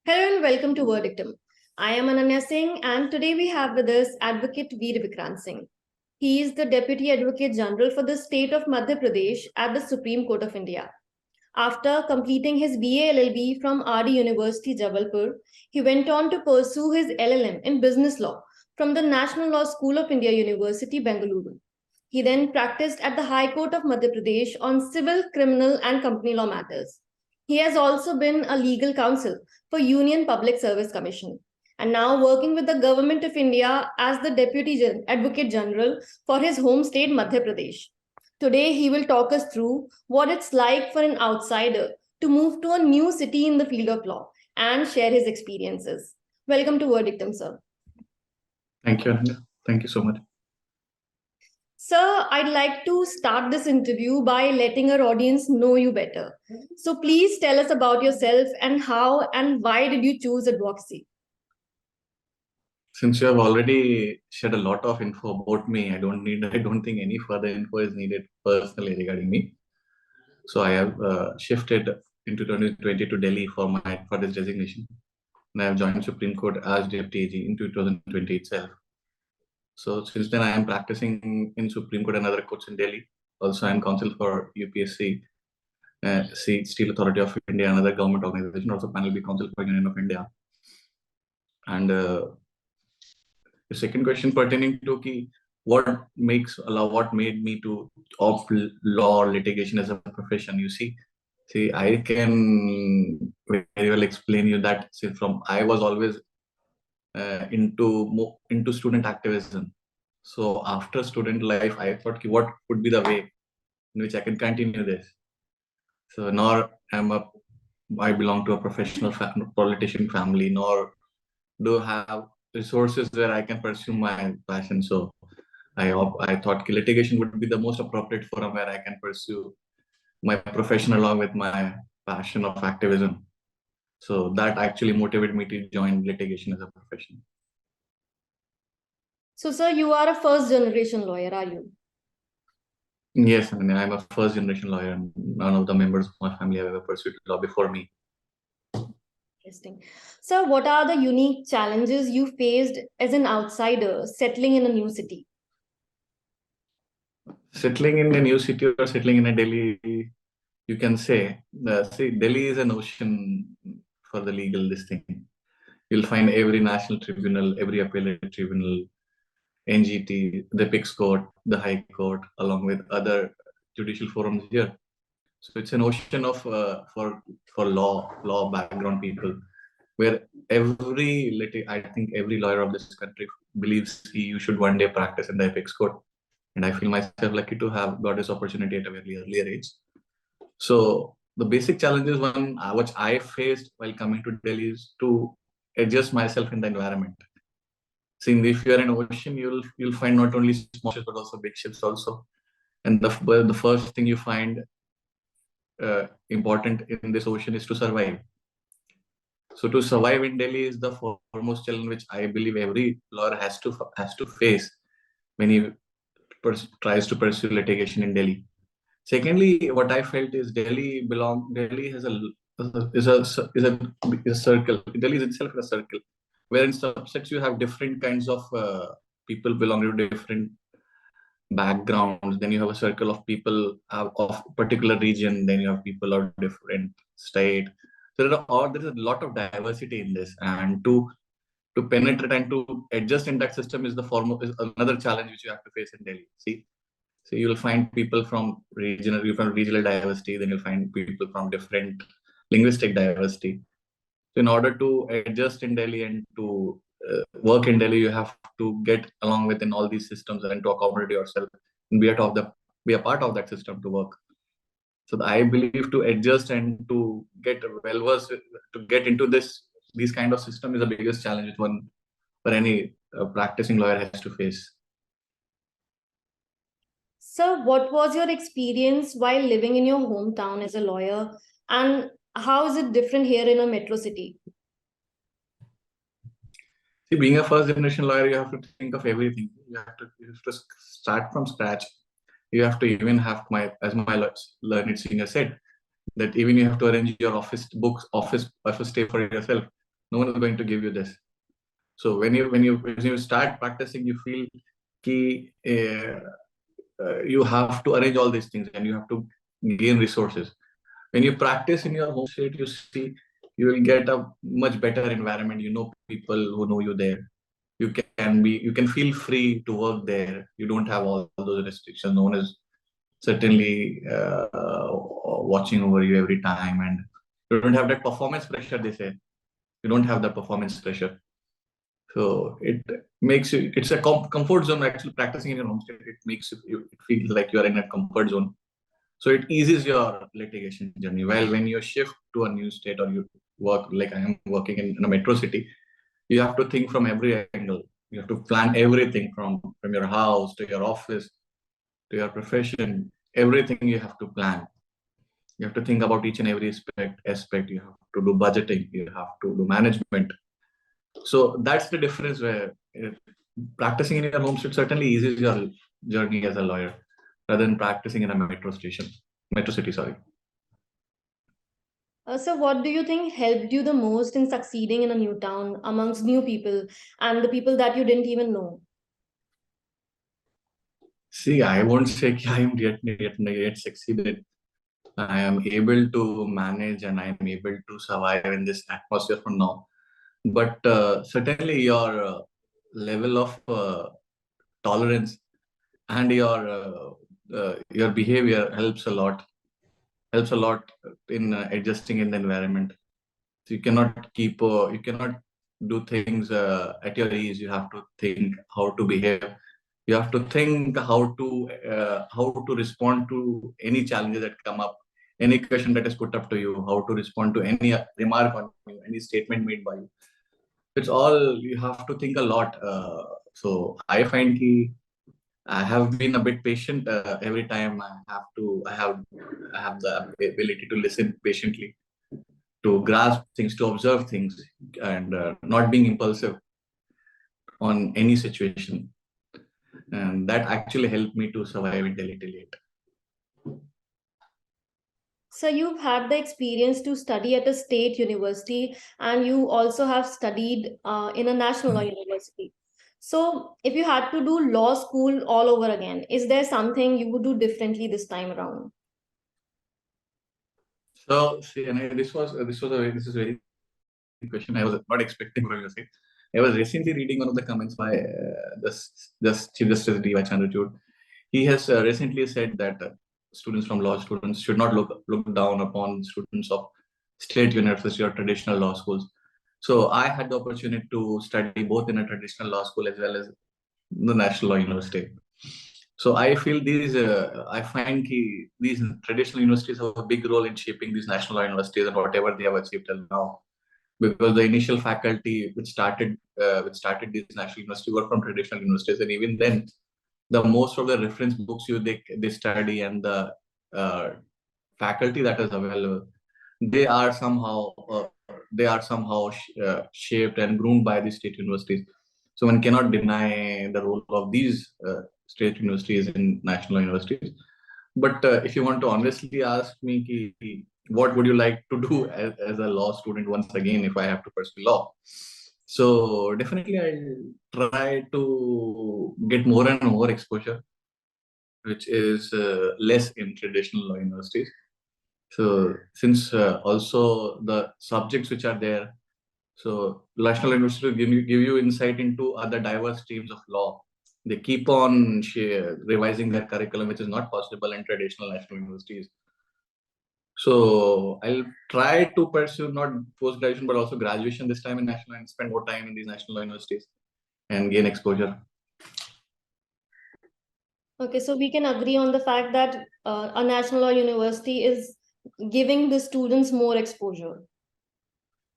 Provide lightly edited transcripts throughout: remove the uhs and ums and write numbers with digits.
Hello and welcome to Verdictum. I am Ananya Singh, and today we have with us Advocate Veer Vikrant Singh. He is the Deputy Advocate General for the state of Madhya Pradesh at the Supreme Court of India. After completing his BA LLB from RD University, Jabalpur, he went on to pursue his LLM in business law from the National Law School of India University, Bengaluru. He then practiced at the High Court of Madhya Pradesh on civil, criminal, and company law matters. He has also been a legal counsel for Union Public Service Commission and now working with the Government of India as the Deputy Advocate General for his home state, Madhya Pradesh. Today, he will talk us through what it's like for an outsider to move to a new city in the field of law and share his experiences. Welcome to Verdictum, sir. Thank you, Ananda. Thank you so much. Sir, I'd like to start this interview by letting our audience know you better. So please tell us about yourself and how and why did you choose advocacy? Since you have already shared a lot of info about me, I don't think any further info is needed personally regarding me. So I have shifted into 2020 to Delhi for this designation. And I have joined Supreme Court as Deputy AG in 2020 itself. So since then I am practicing in Supreme Court and other courts in Delhi. Also I am counsel for UPSC, Steel Authority of India, another government organization, also panel B counsel for Union of India. And the second question pertaining to what made me to opt law or litigation as a profession. See, I can very well explain you that I was always into student activism. So after student life, I thought what would be the way in which I can continue this. So nor I belong to a professional politician family, nor do have resources where I can pursue my passion. So I thought litigation would be the most appropriate forum where I can pursue my profession along with my passion of activism. So that actually motivated me to join litigation as a profession. So, sir, you are a first generation lawyer, are you? Yes, I mean, I'm a first generation lawyer, and none of the members of my family have ever pursued law before me. Interesting. So, what are the unique challenges you faced as an outsider settling in a new city? Settling in a new city or settling in a Delhi, you can say, Delhi is an ocean for the legal this thing. You'll find every national tribunal, every appellate tribunal, NGT, the Apex Court, the High Court, along with other judicial forums here. So it's an ocean of for law background people, where I think every lawyer of this country believes you should one day practice in the Apex Court. And I feel myself lucky to have got this opportunity at a very earlier age. So the basic challenges which I faced while coming to Delhi is to adjust myself in the environment. See, if you're in ocean, you'll find not only small ships but also big ships also. And the first thing you find important in this ocean is to survive. So to survive in Delhi is the foremost challenge which I believe every lawyer has to face when he tries to pursue litigation in Delhi. Secondly, what I felt is Delhi has a circle. Delhi is itself a circle, where in subsets you have different kinds of people belonging to different backgrounds. Then you have a circle of people of particular region. Then you have people of different state. So there is a lot of diversity in this, and to penetrate and to adjust in that system is another challenge which you have to face in Delhi. So you'll find people from regional diversity, then you'll find people from different linguistic diversity. So in order to adjust in Delhi and to work in Delhi, you have to get along within all these systems and to accommodate yourself and be a part of that system to work. So I believe to adjust and to get well versed to get into these kind of system is the biggest challenge for any practicing lawyer has to face. So, what was your experience while living in your hometown as a lawyer, and how is it different here in a metro city? See, being a first generation lawyer, you have to think of everything. You have to start from scratch. You have to even have as my learned senior said, that even you have to arrange your office stay for yourself. No one is going to give you this. So when you start practicing, you feel ki, you have to arrange all these things and you have to gain resources. When you practice in your home state, you see you will get a much better environment. You know people who know you there. You can feel free to work there. You don't have all those restrictions. No one is certainly watching over you every time, and you don't have that performance pressure. They say you don't have the performance pressure. So it makes you, it's a comfort zone. Actually, practicing in your home state, it makes you it feels like you are in a comfort zone. So it eases your litigation journey. While when you shift to a new state or you work, like I am working in a metro city, you have to think from every angle. You have to plan everything from your house to your office to your profession. Everything you have to plan. You have to think about each and every aspect. You have to do budgeting. You have to do management. So that's the difference where practicing in your home state certainly eases your journey as a lawyer rather than practicing in a metro city, sorry. So, what do you think helped you the most in succeeding in a new town amongst new people and the people that you didn't even know? See, I won't say ki I am yet succeeded. I am able to manage and I am able to survive in this atmosphere for now. But certainly level of tolerance and your behavior helps a lot in adjusting in the environment. So you cannot do things at your ease. You have to think how to behave. You have to think how to respond to any challenges that come up, any question that is put up to you, how to respond to any remark on you, any statement made by you. It's all you have to think a lot. So I find I have been a bit patient every time I have the ability to listen patiently, to grasp things, to observe things, and not being impulsive on any situation. And that actually helped me to survive in Delhi till late. So, you've had the experience to study at a state university and you also have studied in a national law university. So, if you had to do law school all over again, is there something you would do differently this time around? So, see, and this is very question I was not expecting what you say. I was recently reading one of the comments by the Chief Justice D.Y. Chandrachud. He has recently said that students from law students should not look down upon students of state university or traditional law schools. So I had the opportunity to study both in a traditional law school as well as the national law university. So I feel I find these traditional universities have a big role in shaping these national law universities and whatever they have achieved till now. Because the initial faculty which started these national universities were from traditional universities, and even then, the most of the reference books they study and the uh, faculty that is available, they are somehow shaped and groomed by the state universities. So one cannot deny the role of these state universities in national universities. But if you want to honestly ask me, what would you like to do as a law student once again if I have to pursue law? So definitely I'll try to get more and more exposure, which is less in traditional law universities. So since also the subjects which are there, so national university will give you insight into other diverse streams of law. They keep on revising their curriculum, which is not possible in traditional national universities. So I'll try to pursue not post graduation but also graduation this time in national and spend more time in these national universities and gain exposure. Okay, so we can agree on the fact that a national law university is giving the students more exposure.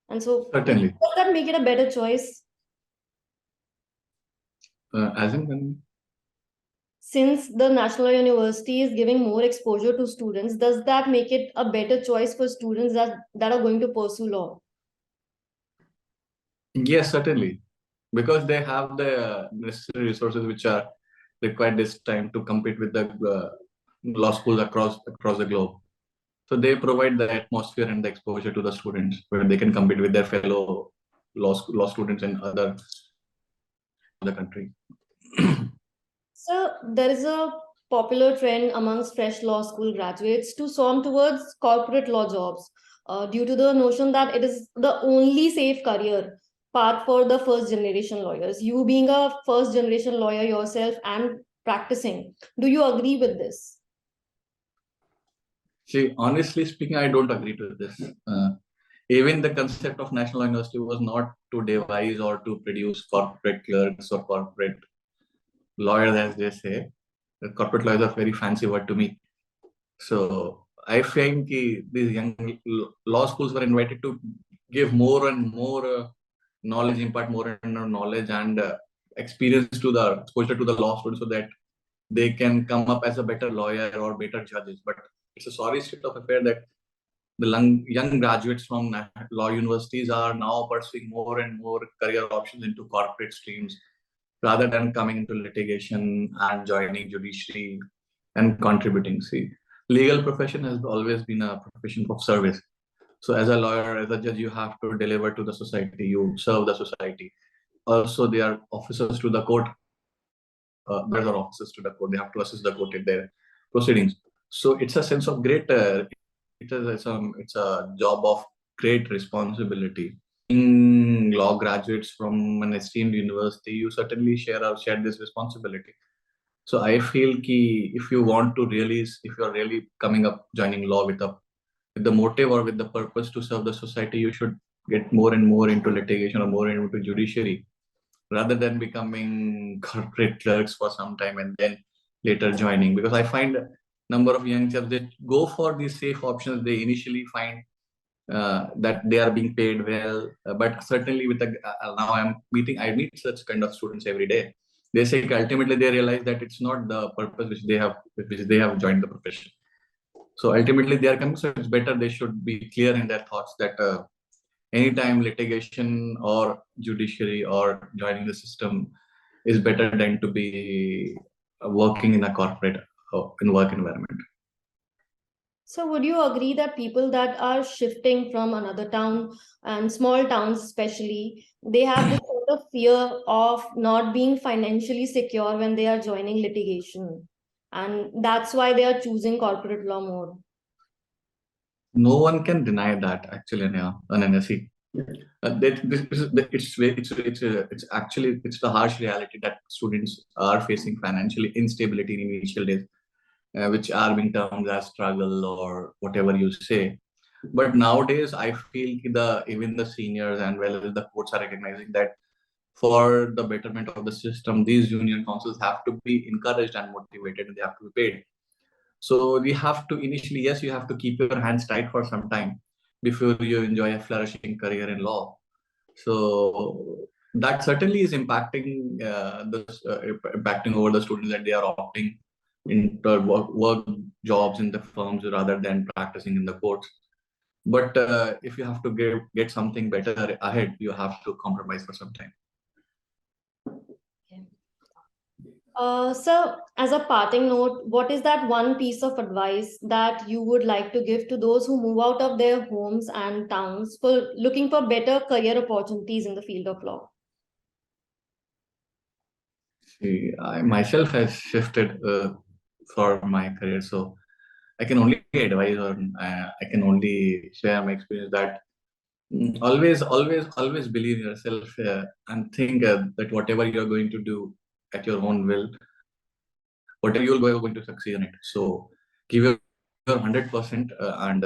And so, Certainly. does that make it a better choice? As in when? Since the national law university is giving more exposure to students, does that make it a better choice for students that are going to pursue law? Yes, certainly, because they have the necessary resources which are required this time to compete with the law schools across the globe. So they provide the atmosphere and the exposure to the students where they can compete with their fellow law students in other the country. So there is a popular trend amongst fresh law school graduates to swarm towards corporate law jobs due to the notion that it is the only safe career path for the first generation lawyers. You being a first generation lawyer yourself and practicing, do you agree with this? See, honestly speaking, I don't agree to this. Even the concept of National University was not to devise or to produce corporate clerks or corporate lawyers, as they say. The corporate law is a very fancy word to me. So I think these young law schools were invited to give more and more knowledge, impart more and more knowledge and experience to the exposure to the law students, so that they can come up as a better lawyer or better judges. But it's a sorry state of affair that the young graduates from law universities are now pursuing more and more career options into corporate streams rather than coming into litigation and joining judiciary and contributing. See, legal profession has always been a profession of service. So as a lawyer, as a judge, you have to deliver to the society, you serve the society. Also, they are officers to the court. There are officers to the court. They have to assist the court in their proceedings. So it's a sense of great. It's a job of great responsibility. In law graduates from an esteemed university, you certainly share this responsibility. So I feel ki if you want to really, if you are really coming up joining law with the motive or with the purpose to serve the society, you should get more and more into litigation or more into judiciary, rather than becoming corporate clerks for some time and then later joining. Because I find a number of young chaps, they go for these safe options. They initially find that they are being paid well, but certainly with the now I meet such kind of students every day. They say ultimately they realize that it's not the purpose which they have joined the profession. So ultimately they are coming. So it's better they should be clear in their thoughts that anytime litigation or judiciary or joining the system is better than to be working in a corporate work environment. So, would you agree that people that are shifting from another town and small towns, especially, they have this sort of fear of not being financially secure when they are joining litigation? And that's why they are choosing corporate law more. No one can deny that, actually, Ananya. See, it's actually it's the harsh reality that students are facing financially instability in initial days, which are being termed as struggle or whatever you say. But nowadays, I feel even the seniors and well as the courts are recognizing that for the betterment of the system, these union councils have to be encouraged and motivated, and they have to be paid. So we have to initially, yes, you have to keep your hands tight for some time before you enjoy a flourishing career in law. So that certainly is impacting impacting over the students, that they are opting into work jobs in the firms rather than practicing in the courts. But if you have to get something better ahead, you have to compromise for some time. So, as a parting note, what is that one piece of advice that you would like to give to those who move out of their homes and towns for looking for better career opportunities in the field of law? See, I myself has shifted for my career, so I can only advise, or I can only share my experience that always believe in yourself, and think that whatever you're going to do at your own will, whatever you're going to succeed in it. So give your 100%, and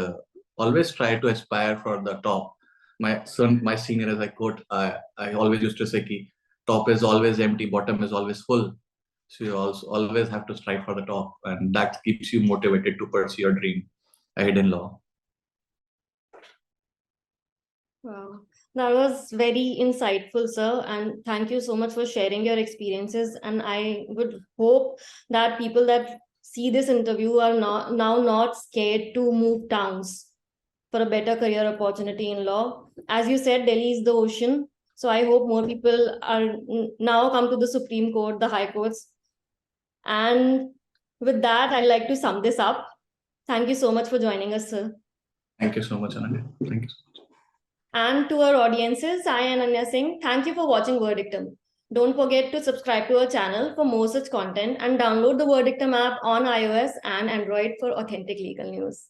always try to aspire for the top. My senior, as I quote, I always used to say, ki, top is always empty, bottom is always full. So you also always have to strive for the top, and that keeps you motivated to pursue your dream ahead in law. Wow. That was very insightful, sir. And thank you so much for sharing your experiences. And I would hope that people that see this interview are not scared to move towns for a better career opportunity in law. As you said, Delhi is the ocean. So I hope more people are now come to the Supreme Court, the High Courts. And with that, I'd like to sum this up. Thank you so much for joining us, sir. Thank you so much, Ananya. Thank you so much. And to our audiences, I am Ananya Singh. Thank you for watching Verdictum. Don't forget to subscribe to our channel for more such content and download the Verdictum app on iOS and Android for authentic legal news.